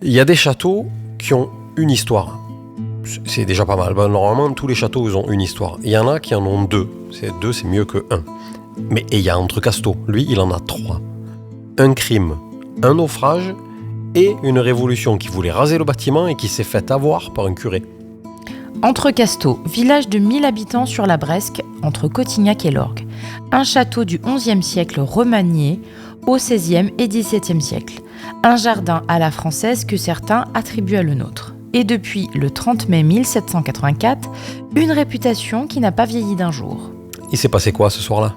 Il y a des châteaux qui ont une histoire. C'est déjà pas mal. Normalement, tous les châteaux, ils ont une histoire. Il y en a qui en ont deux. Deux, c'est mieux que un. Mais il y a Entrecasteaux. Lui, il en a 3. Un crime, un naufrage et une révolution qui voulait raser le bâtiment et qui s'est fait avoir par un curé. Entrecasteaux, village de 1000 habitants sur la Bresque, entre Cotignac et l'Orgue. Un château du XIe siècle remanié au XVIe et XVIIe siècle. Un jardin à la française que certains attribuent à le nôtre. Et depuis le 30 mai 1784, une réputation qui n'a pas vieilli d'un jour. Il s'est passé quoi ce soir-là ?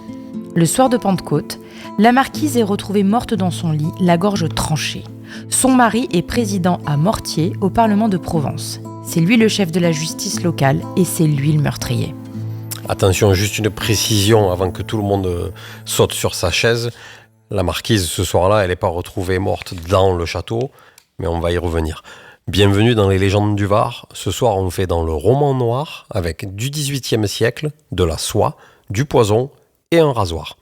Le soir de Pentecôte, la marquise est retrouvée morte dans son lit, la gorge tranchée. Son mari est président à Mortier, au Parlement de Provence. C'est lui le chef de la justice locale et c'est lui le meurtrier. Attention, juste une précision avant que tout le monde saute sur sa chaise. La marquise, ce soir-là, elle n'est pas retrouvée morte dans le château, mais on va y revenir. Bienvenue dans les légendes du Var. Ce soir, on fait dans le roman noir avec du XVIIIe siècle, de la soie, du poison et un rasoir.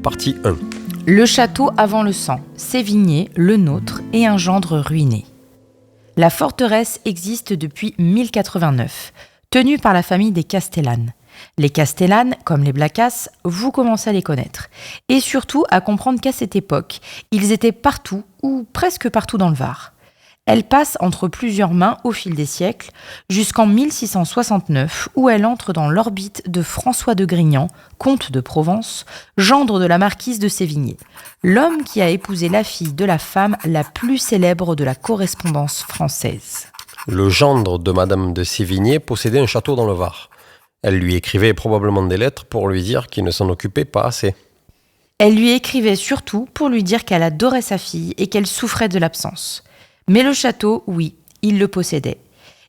Partie 1. Le château avant le sang, Sévigné, le nôtre et un gendre ruiné. La forteresse existe depuis 1089, tenue par la famille des Castellanes. Les Castellanes, comme les Blacas, vous commencez à les connaître. Et surtout à comprendre qu'à cette époque, ils étaient partout, ou presque partout dans le Var. Elle passe entre plusieurs mains au fil des siècles, jusqu'en 1669, où elle entre dans l'orbite de François de Grignan, comte de Provence, gendre de la marquise de Sévigné, l'homme qui a épousé la fille de la femme la plus célèbre de la correspondance française. Le gendre de Madame de Sévigné possédait un château dans le Var. Elle lui écrivait probablement des lettres pour lui dire qu'il ne s'en occupait pas assez. Elle lui écrivait surtout pour lui dire qu'elle adorait sa fille et qu'elle souffrait de l'absence. Mais le château, oui, il le possédait.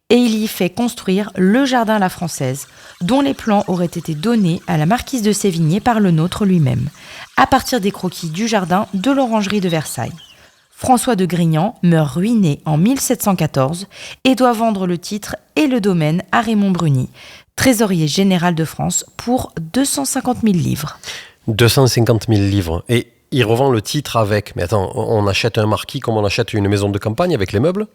Et il y fait construire le jardin à la française, dont les plans auraient été donnés à la marquise de Sévigné par le nôtre lui-même, à partir des croquis du jardin de l'orangerie de Versailles. François de Grignan meurt ruiné en 1714 et doit vendre le titre et le domaine à Raymond Bruni, trésorier général de France, pour 250 000 livres. 250 000 livres. Et il revend le titre avec... Mais attends, on achète un marquis comme on achète une maison de campagne avec les meubles ?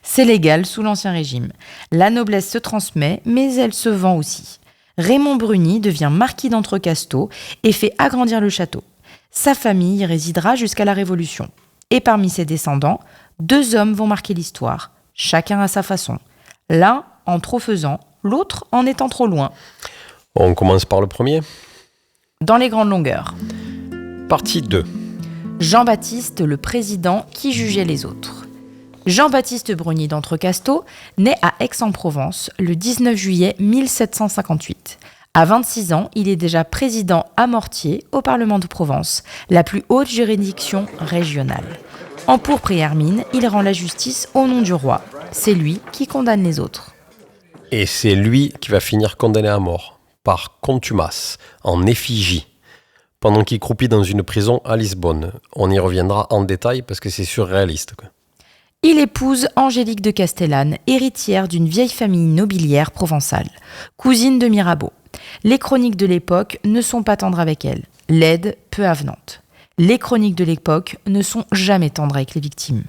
C'est légal sous l'Ancien Régime. La noblesse se transmet, mais elle se vend aussi. Raymond Bruni devient marquis d'Entrecasteaux et fait agrandir le château. Sa famille y résidera jusqu'à la Révolution. Et parmi ses descendants, 2 hommes vont marquer l'histoire, chacun à sa façon. L'un en trop faisant, l'autre en étant trop loin. On commence par le premier. Dans les grandes longueurs. Partie 2. Jean-Baptiste, le président qui jugeait les autres. Jean-Baptiste Bruni d'Entrecasteaux naît à Aix-en-Provence le 19 juillet 1758. À 26 ans, il est déjà président à Mortier, au Parlement de Provence, la plus haute juridiction régionale. En pourpre et hermine, il rend la justice au nom du roi. C'est lui qui condamne les autres. Et c'est lui qui va finir condamné à mort, par contumace, en effigie, pendant qu'il croupit dans une prison à Lisbonne. On y reviendra en détail parce que c'est surréaliste, quoi. Il épouse Angélique de Castellane, héritière d'une vieille famille nobiliaire provençale, cousine de Mirabeau. Les chroniques de l'époque ne sont pas tendres avec elle, laide, peu avenante. Les chroniques de l'époque ne sont jamais tendres avec les victimes.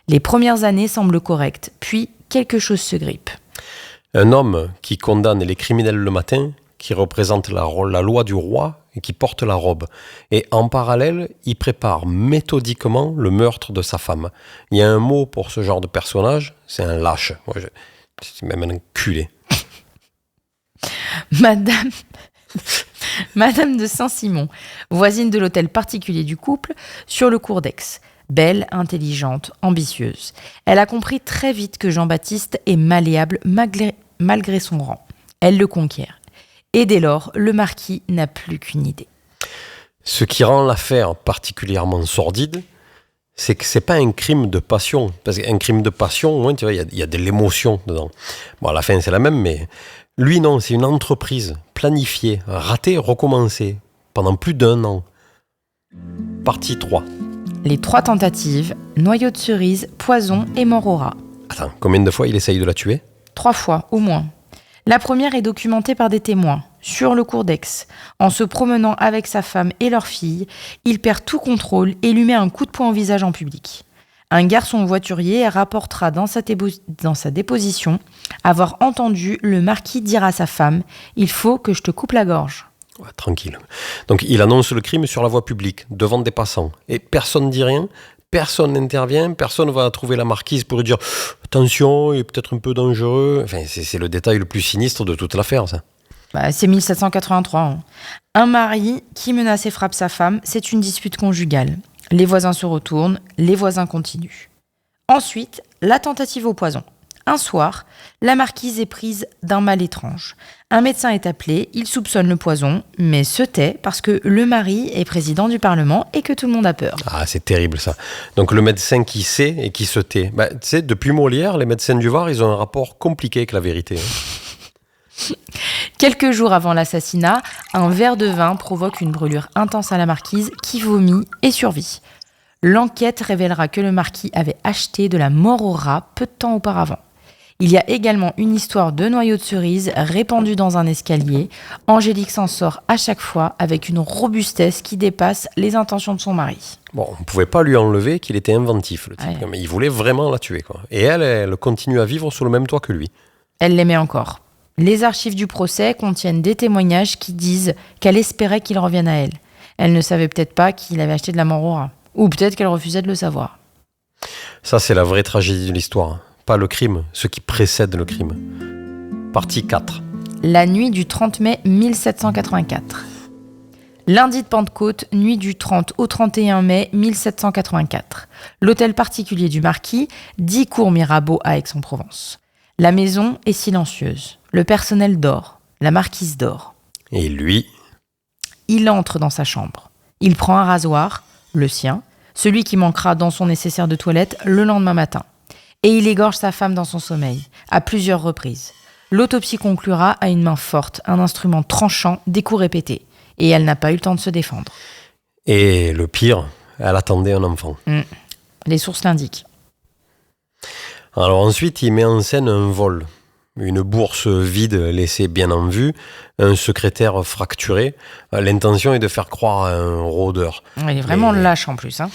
Les premières années semblent correctes, puis quelque chose se grippe. Un homme qui condamne les criminels le matin, qui représente la loi du roi et qui porte la robe. Et en parallèle, il prépare méthodiquement le meurtre de sa femme. Il y a un mot pour ce genre de personnage, c'est un lâche. C'est même un enculé. Madame de Saint-Simon, voisine de l'hôtel particulier du couple, sur le cours d'Aix. Belle, intelligente, ambitieuse. Elle a compris très vite que Jean-Baptiste est malléable malgré son rang. Elle le conquiert. Et dès lors, le marquis n'a plus qu'une idée. Ce qui rend l'affaire particulièrement sordide, c'est que c'est pas un crime de passion. Parce qu'un crime de passion, au moins, tu vois, il y a de l'émotion dedans. Bon, à la fin, c'est la même, mais lui, non, c'est une entreprise planifiée, ratée, recommencée, pendant plus d'1 an. Partie 3. Les 3 tentatives, noyau de cerise, poison et mort au rat. Attends, combien de fois il essaye de la tuer ? 3 fois, au moins. La première est documentée par des témoins, sur le cours d'Aix. En se promenant avec sa femme et leur fille, il perd tout contrôle et lui met un coup de poing au visage en public. Un garçon voiturier rapportera dans sa déposition avoir entendu le marquis dire à sa femme « Il faut que je te coupe la gorge ». Ouais, tranquille. Donc il annonce le crime sur la voie publique, devant des passants. Et personne ne dit rien, personne n'intervient, personne va trouver la marquise pour lui dire « Attention, il est peut-être un peu dangereux ». Enfin, c'est le détail le plus sinistre de toute l'affaire, ça. C'est 1783. Hein. Un mari qui menace et frappe sa femme, c'est une dispute conjugale. Les voisins se retournent, les voisins continuent. Ensuite, la tentative au poison. Un soir, la marquise est prise d'un mal étrange. Un médecin est appelé, il soupçonne le poison, mais se tait parce que le mari est président du Parlement et que tout le monde a peur. Ah, c'est terrible ça. Donc le médecin qui sait et qui se tait. Tu sais, depuis Molière, les médecins du Var, ils ont un rapport compliqué avec la vérité. Quelques jours avant l'assassinat, un verre de vin provoque une brûlure intense à la marquise qui vomit et survit. L'enquête révélera que le marquis avait acheté de la mort au rat peu de temps auparavant. Il y a également une histoire de noyaux de cerise répandue dans un escalier. Angélique s'en sort à chaque fois avec une robustesse qui dépasse les intentions de son mari. Bon, on ne pouvait pas lui enlever qu'il était inventif, le type. Ouais. Mais il voulait vraiment la tuer, quoi. Et elle continue à vivre sous le même toit que lui. Elle l'aimait encore. Les archives du procès contiennent des témoignages qui disent qu'elle espérait qu'il revienne à elle. Elle ne savait peut-être pas qu'il avait acheté de la mort au rat. Ou peut-être qu'elle refusait de le savoir. Ça, c'est la vraie tragédie de l'histoire. Pas le crime, ce qui précède le crime. Partie 4. La nuit du 30 mai 1784. Lundi de Pentecôte, nuit du 30 au 31 mai 1784. L'hôtel particulier du marquis, 10 cours Mirabeau à Aix-en-Provence. La maison est silencieuse. Le personnel dort. La marquise dort. Et lui ? Il entre dans sa chambre. Il prend un rasoir, le sien, celui qui manquera dans son nécessaire de toilette le lendemain matin. Et il égorge sa femme dans son sommeil, à plusieurs reprises. L'autopsie conclura à une main forte, un instrument tranchant, des coups répétés. Et elle n'a pas eu le temps de se défendre. Et le pire, elle attendait un enfant. Les sources l'indiquent. Alors ensuite, il met en scène un vol. Une bourse vide laissée bien en vue, un secrétaire fracturé. L'intention est de faire croire à un rôdeur. Il est vraiment lâche en plus. Hein.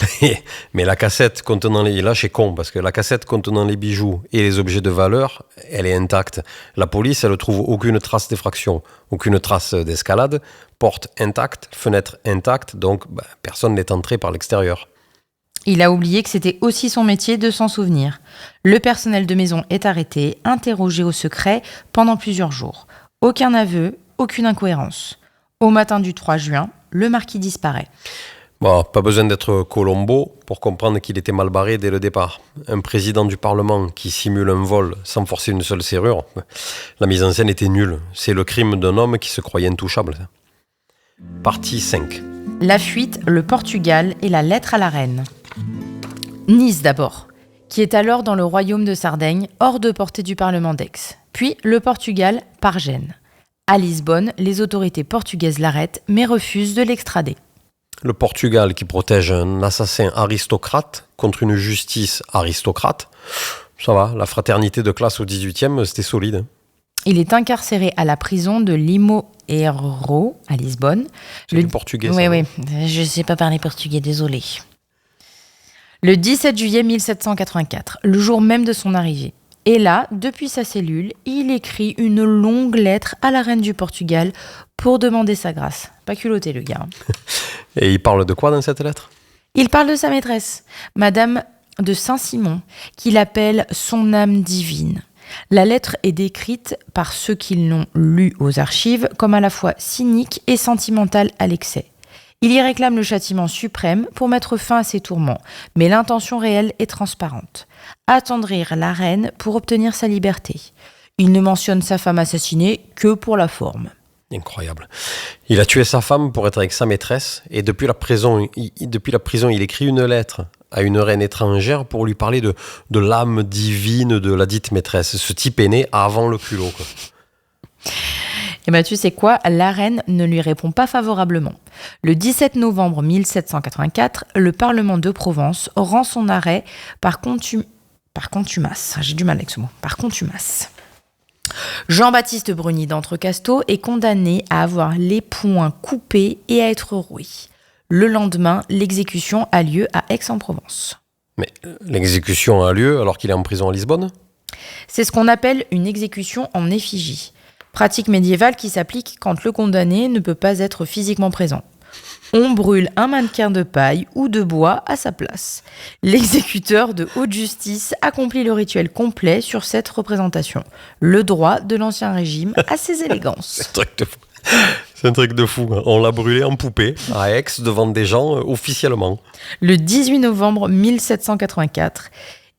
Mais la cassette contenant les... Lâche est con, parce que la cassette contenant les bijoux et les objets de valeur, elle est intacte. La police, elle ne trouve aucune trace d'effraction, aucune trace d'escalade. Porte intacte, fenêtre intacte, donc personne n'est entré par l'extérieur. Il a oublié que c'était aussi son métier de s'en souvenir. Le personnel de maison est arrêté, interrogé au secret pendant plusieurs jours. Aucun aveu, aucune incohérence. Au matin du 3 juin, le marquis disparaît. Bon, pas besoin d'être Colombo pour comprendre qu'il était mal barré dès le départ. Un président du Parlement qui simule un vol sans forcer une seule serrure, la mise en scène était nulle. C'est le crime d'un homme qui se croyait intouchable. Partie 5. La fuite, le Portugal et la lettre à la reine. Nice d'abord, qui est alors dans le royaume de Sardaigne, hors de portée du Parlement d'Aix. Puis le Portugal par Gênes. À Lisbonne, les autorités portugaises l'arrêtent, mais refusent de l'extrader. Le Portugal qui protège un assassin aristocrate contre une justice aristocrate. Ça va, la fraternité de classe au 18e, c'était solide. Il est incarcéré à la prison de Limoeiro, à Lisbonne. C'est du portugais, oui, ça. Oui, je ne sais pas parler portugais, désolé. Le 17 juillet 1784, le jour même de son arrivée. Et là, depuis sa cellule, il écrit une longue lettre à la reine du Portugal pour demander sa grâce. Pas culotté, le gars. Et il parle de quoi dans cette lettre ? Il parle de sa maîtresse, Madame de Saint-Simon, qu'il appelle son âme divine. La lettre est décrite par ceux qui l'ont lue aux archives comme à la fois cynique et sentimentale à l'excès. Il y réclame le châtiment suprême pour mettre fin à ses tourments, mais l'intention réelle est transparente. Attendrir la reine pour obtenir sa liberté. Il ne mentionne sa femme assassinée que pour la forme. Incroyable. Il a tué sa femme pour être avec sa maîtresse et depuis la prison, il écrit une lettre à une reine étrangère pour lui parler de l'âme divine de la dite maîtresse. Ce type est né avant le culot, quoi. Et bien tu sais quoi, la reine ne lui répond pas favorablement. Le 17 novembre 1784, le Parlement de Provence rend son arrêt par contumace. J'ai du mal avec ce mot. Par contumace. Jean-Baptiste Bruni d'Entrecasteaux est condamné à avoir les poings coupés et à être roué. Le lendemain, l'exécution a lieu à Aix-en-Provence. Mais l'exécution a lieu alors qu'il est en prison à Lisbonne? C'est ce qu'on appelle une exécution en effigie. Pratique médiévale qui s'applique quand le condamné ne peut pas être physiquement présent. On brûle un mannequin de paille ou de bois à sa place. L'exécuteur de haute justice accomplit le rituel complet sur cette représentation. Le droit de l'Ancien Régime a ses élégances. C'est un truc de fou. On l'a brûlé en poupée à Aix devant des gens officiellement. Le 18 novembre 1784,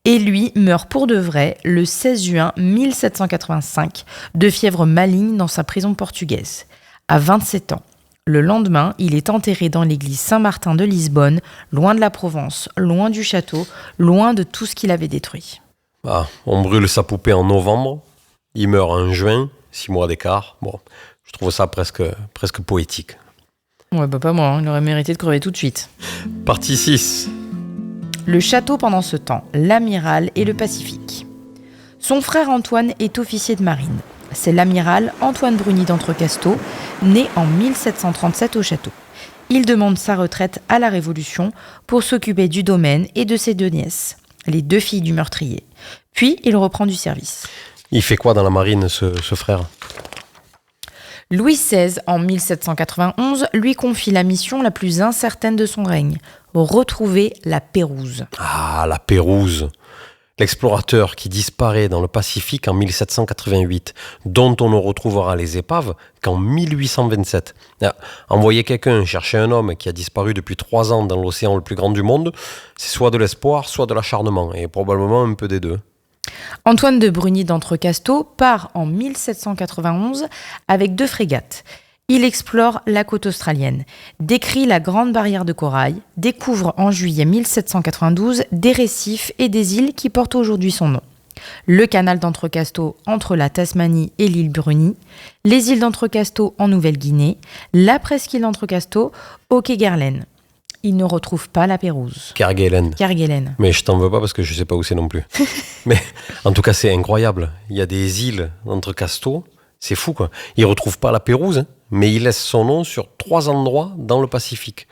et lui meurt pour de vrai le 16 juin 1785 de fièvre maligne dans sa prison portugaise. À 27 ans. Le lendemain, il est enterré dans l'église Saint-Martin de Lisbonne, loin de la Provence, loin du château, loin de tout ce qu'il avait détruit. Ah, on brûle sa poupée en novembre, il meurt en juin, 6 mois d'écart. Bon, je trouve ça presque poétique. Ouais, bah pas moi, il aurait mérité de crever tout de suite. Partie 6. Le château pendant ce temps, l'amiral et le Pacifique. Son frère Antoine est officier de marine. C'est l'amiral Antoine Bruni d'Entrecasteaux, né en 1737 au château. Il demande sa retraite à la Révolution pour s'occuper du domaine et de ses 2 nièces, les 2 filles du meurtrier. Puis il reprend du service. Il fait quoi dans la marine, ce frère? Louis XVI, en 1791, lui confie la mission la plus incertaine de son règne, retrouver la Pérouse. Ah, la Pérouse. L'explorateur qui disparaît dans le Pacifique en 1788, dont on ne retrouvera les épaves qu'en 1827. Envoyer quelqu'un chercher un homme qui a disparu depuis 3 ans dans l'océan le plus grand du monde, c'est soit de l'espoir, soit de l'acharnement, et probablement un peu des deux. Antoine de Bruni d'Entrecasteaux part en 1791 avec 2 frégates. Il explore la côte australienne, décrit la Grande Barrière de Corail, découvre en juillet 1792 des récifs et des îles qui portent aujourd'hui son nom. Le canal d'Entrecasteaux entre la Tasmanie et l'île Bruni, les îles d'Entrecasteaux en Nouvelle-Guinée, la presqu'île d'Entrecasteaux au quai Gerlen. Il ne retrouve pas la Pérouse. Kerguelen. Mais je t'en veux pas parce que je sais pas où c'est non plus. Mais en tout cas, c'est incroyable. Il y a des îles d'Entrecasteaux, c'est fou quoi. Il retrouve pas la Pérouse, hein, mais il laisse son nom sur 3 endroits dans le Pacifique.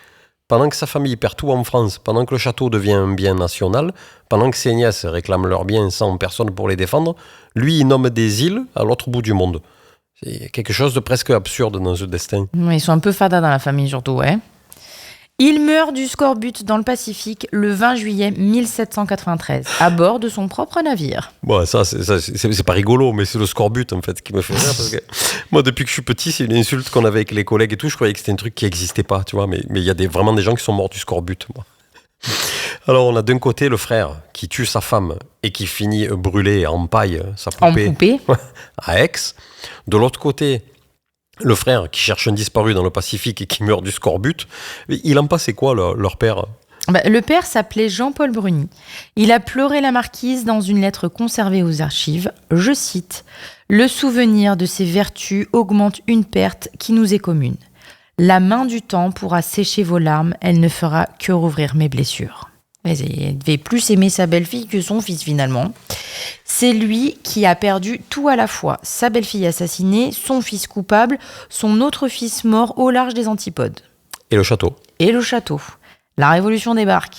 Pendant que sa famille perd tout en France, pendant que le château devient un bien national, pendant que ses nièces réclament leurs biens sans personne pour les défendre, lui, il nomme des îles à l'autre bout du monde. C'est quelque chose de presque absurde dans ce destin. Ils sont un peu fadas dans la famille surtout, ouais. Il meurt du scorbut dans le Pacifique le 20 juillet 1793, à bord de son propre navire. Bon, c'est pas rigolo, mais c'est le scorbut en fait qui me fait rire parce que moi, depuis que je suis petit, c'est une insulte qu'on avait avec les collègues et tout. Je croyais que c'était un truc qui n'existait pas, tu vois. Mais il y a vraiment des gens qui sont morts du scorbut, moi. Alors, on a d'un côté le frère qui tue sa femme et qui finit brûlé en paille sa poupée. À Aix. De l'autre côté, le frère qui cherche un disparu dans le Pacifique et qui meurt du scorbut. Il en passait quoi, leur père? Le père s'appelait Jean-Paul Bruni. Il a pleuré la marquise dans une lettre conservée aux archives. Je cite « Le souvenir de ses vertus augmente une perte qui nous est commune. La main du temps pourra sécher vos larmes, elle ne fera que rouvrir mes blessures. » Il devait plus aimer sa belle-fille que son fils finalement. C'est lui qui a perdu tout à la fois. Sa belle-fille assassinée, son fils coupable, son autre fils mort au large des Antipodes. Et le château. La Révolution débarque.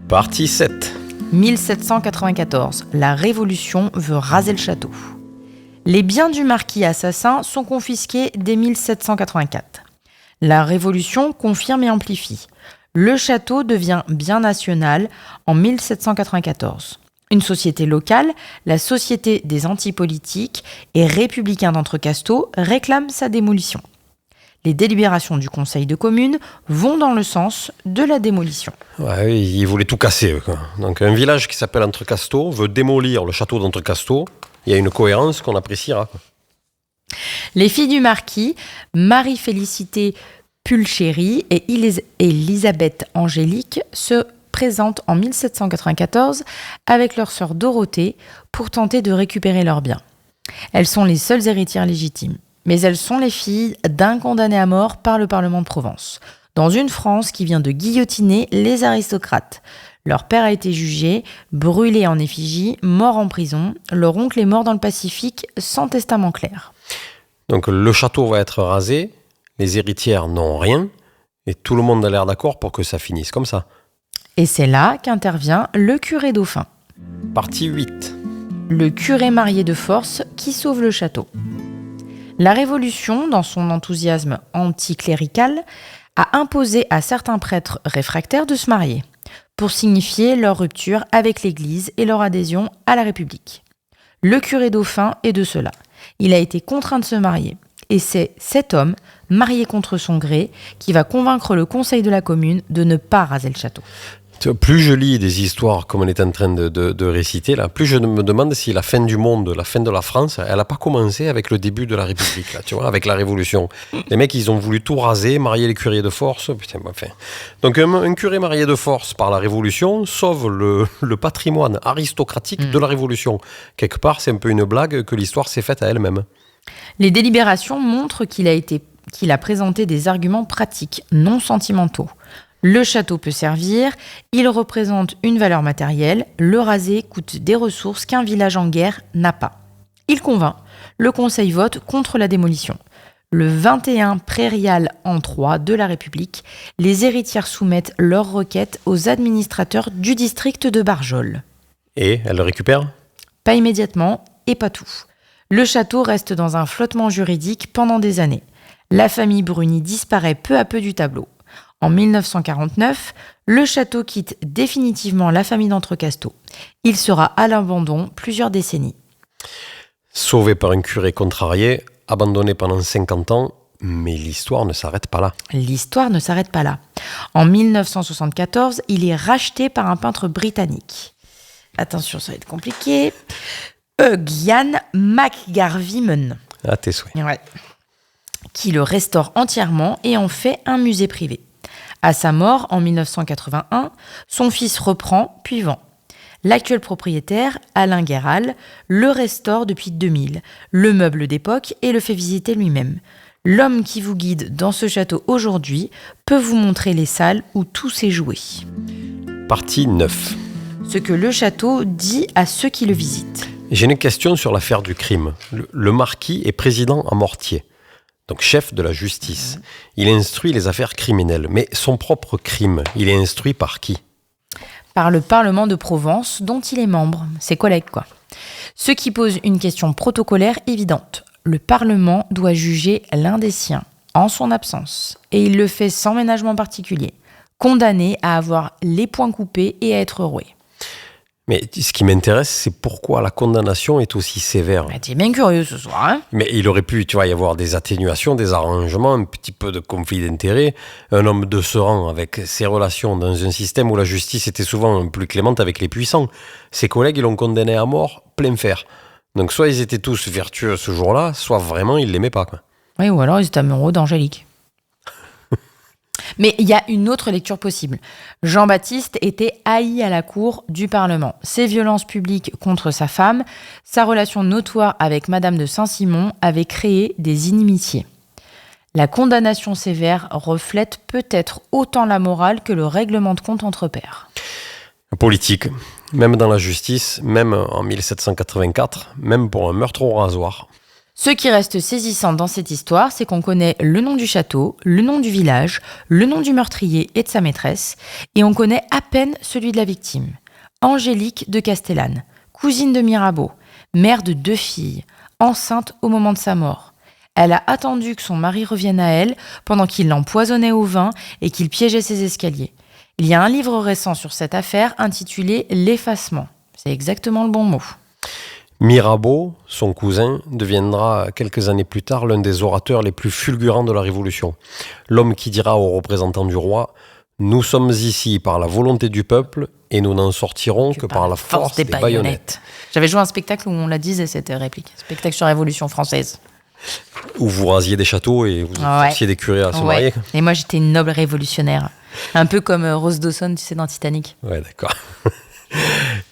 Partie 7. 1794. La Révolution veut raser le château. Les biens du marquis assassin sont confisqués dès 1784. La Révolution confirme et amplifie. Le château devient bien national en 1794. Une société locale, la Société des antipolitiques et républicains d'Entrecasteaux, réclame sa démolition. Les délibérations du conseil de commune vont dans le sens de la démolition. Ouais, ils voulaient tout casser. Quoi. Donc un village qui s'appelle Entrecasteaux veut démolir le château d'Entrecasteaux. Il y a une cohérence qu'on appréciera. Quoi. Les filles du marquis, Marie-Félicité Pulchéry et Elisabeth Angélique se présentent en 1794 avec leur sœur Dorothée pour tenter de récupérer leurs biens. Elles sont les seules héritières légitimes, mais elles sont les filles d'un condamné à mort par le Parlement de Provence, dans une France qui vient de guillotiner les aristocrates. Leur père a été jugé, brûlé en effigie, mort en prison. Leur oncle est mort dans le Pacifique sans testament clair. Donc le château va être rasé, les héritières n'ont rien, et tout le monde a l'air d'accord pour que ça finisse comme ça. Et c'est là qu'intervient le curé dauphin. Partie 8. Le curé marié de force qui sauve le château. La Révolution, dans son enthousiasme anticlérical, a imposé à certains prêtres réfractaires de se marier, pour signifier leur rupture avec l'Église et leur adhésion à la République. Le curé dauphin est de cela. Il a été contraint de se marier. Et c'est cet homme, marié contre son gré, qui va convaincre le conseil de la commune de ne pas raser le château. Plus je lis des histoires comme on est en train de réciter, là, plus je me demande si la fin du monde, la fin de la France, elle n'a pas commencé avec le début de la République, là, tu vois, avec la Révolution. Les mecs, ils ont voulu tout raser, marier les curés de force. Putain, enfin. Donc un curé marié de force par la Révolution sauve le patrimoine aristocratique de la Révolution. Quelque part, c'est un peu une blague que l'histoire s'est faite à elle-même. Les délibérations montrent qu'il a présenté des arguments pratiques, non sentimentaux. Le château peut servir, il représente une valeur matérielle, le raser coûte des ressources qu'un village en guerre n'a pas. Il convainc, le conseil vote contre la démolition. Le 21 prairial en 3 de la République, les héritières soumettent leurs requêtes aux administrateurs du district de Barjol. Et elle le récupère ? Pas immédiatement et pas tout. Le château reste dans un flottement juridique pendant des années. La famille Bruni disparaît peu à peu du tableau. En 1949, le château quitte définitivement la famille d'Entrecasteaux. Il sera à l'abandon plusieurs décennies. Sauvé par un curé contrarié, abandonné pendant 50 ans, mais l'histoire ne s'arrête pas là. L'histoire ne s'arrête pas là. En 1974, il est racheté par un peintre britannique. Attention, ça va être compliqué. Ian McGarvey-Munn. À tes souhaits. Ouais. Qui le restaure entièrement et en fait un musée privé. À sa mort, en 1981, son fils reprend puis vend. L'actuel propriétaire, Alain Guéral, le restaure depuis 2000, le meuble d'époque et le fait visiter lui-même. L'homme qui vous guide dans ce château aujourd'hui peut vous montrer les salles où tout s'est joué. Partie 9. Ce que le château dit à ceux qui le visitent. J'ai une question sur l'affaire du crime. Le marquis est président à Mortier, donc chef de la justice. Il instruit les affaires criminelles, mais son propre crime, il est instruit par qui ? Par le Parlement de Provence, dont il est membre, ses collègues quoi. Ce qui pose une question protocolaire évidente. Le Parlement doit juger l'un des siens, en son absence, et il le fait sans ménagement particulier, condamné à avoir les poings coupés et à être roué. Mais ce qui m'intéresse, c'est pourquoi la condamnation est aussi sévère. T'es bien curieux ce soir, hein ? Mais il aurait pu, tu vois, y avoir des atténuations, des arrangements, un petit peu de conflit d'intérêts. Un homme de ce rang, avec ses relations dans un système où la justice était souvent plus clémente avec les puissants. Ses collègues, ils l'ont condamné à mort, plein fer. Donc soit ils étaient tous vertueux ce jour-là, soit vraiment ils l'aimaient pas, quoi. Oui, ou alors ils étaient amoureux d'Angélique. Mais il y a une autre lecture possible. Jean-Baptiste était haï à la cour du Parlement. Ses violences publiques contre sa femme, sa relation notoire avec Madame de Saint-Simon avaient créé des inimitiés. La condamnation sévère reflète peut-être autant la morale que le règlement de compte entre pairs. Politique, même dans la justice, même en 1784, même pour un meurtre au rasoir. Ce qui reste saisissant dans cette histoire, c'est qu'on connaît le nom du château, le nom du village, le nom du meurtrier et de sa maîtresse, et on connaît à peine celui de la victime. Angélique de Castellane, cousine de Mirabeau, mère de 2 filles, enceinte au moment de sa mort. Elle a attendu que son mari revienne à elle pendant qu'il l'empoisonnait au vin et qu'il piégeait ses escaliers. Il y a un livre récent sur cette affaire intitulé « L'effacement ». C'est exactement le bon mot. Mirabeau, son cousin, deviendra quelques années plus tard l'un des orateurs les plus fulgurants de la Révolution. L'homme qui dira aux représentants du roi « Nous sommes ici par la volonté du peuple et nous n'en sortirons que par la force des baïonnettes. » J'avais joué un spectacle où on la disait cette réplique. Spectacle sur la Révolution française. Où vous rasiez des châteaux et vous forciez des curés à se marier. Et moi j'étais une noble révolutionnaire. Un peu comme Rose Dawson, tu sais, dans Titanic. Ouais, d'accord.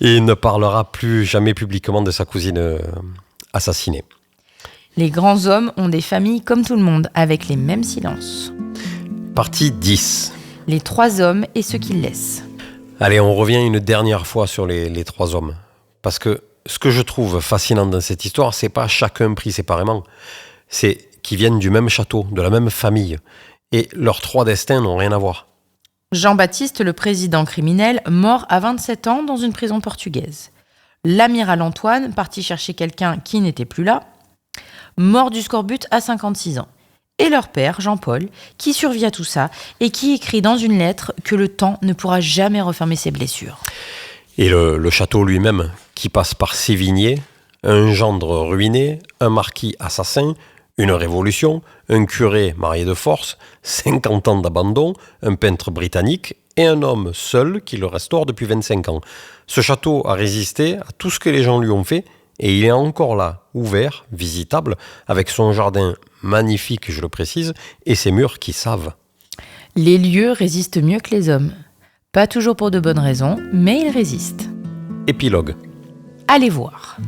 Et il ne parlera plus jamais publiquement de sa cousine assassinée. Les grands hommes ont des familles comme tout le monde, avec les mêmes silences. Partie 10. Les 3 hommes et ce qu'ils laissent. Allez, on revient une dernière fois sur les 3 hommes. Parce que ce que je trouve fascinant dans cette histoire, c'est pas chacun pris séparément. C'est qu'ils viennent du même château, de la même famille. Et leurs 3 destins n'ont rien à voir. Jean-Baptiste, le président criminel, mort à 27 ans dans une prison portugaise. L'amiral Antoine, parti chercher quelqu'un qui n'était plus là, mort du scorbut à 56 ans. Et leur père, Jean-Paul, qui survit à tout ça et qui écrit dans une lettre que le temps ne pourra jamais refermer ses blessures. Et le château lui-même, qui passe par Sévigné, un gendre ruiné, un marquis assassin, une révolution, un curé marié de force, 50 ans d'abandon, un peintre britannique et un homme seul qui le restaure depuis 25 ans. Ce château a résisté à tout ce que les gens lui ont fait et il est encore là, ouvert, visitable, avec son jardin magnifique, je le précise, et ses murs qui savent. Les lieux résistent mieux que les hommes. Pas toujours pour de bonnes raisons, mais ils résistent. Épilogue. Allez voir.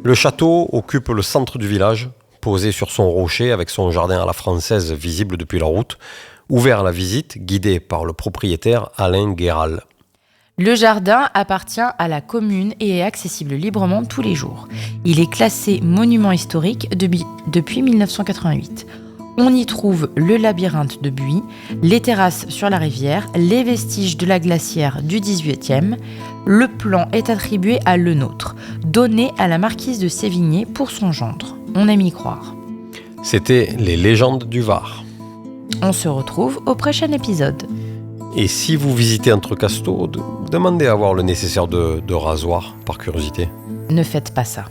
Le château occupe le centre du village, posé sur son rocher avec son jardin à la française visible depuis la route, ouvert à la visite, guidé par le propriétaire Alain Guéral. Le jardin appartient à la commune et est accessible librement tous les jours. Il est classé monument historique depuis 1988. On y trouve le labyrinthe de buis, les terrasses sur la rivière, les vestiges de la glacière du XVIIIe. Le plan est attribué à Lenôtre, donné à la marquise de Sévigné pour son gendre. On aime y croire. C'était les légendes du Var. On se retrouve au prochain épisode. Et si vous visitez Entrecasteaux, demandez à avoir le nécessaire de rasoir, par curiosité. Ne faites pas ça.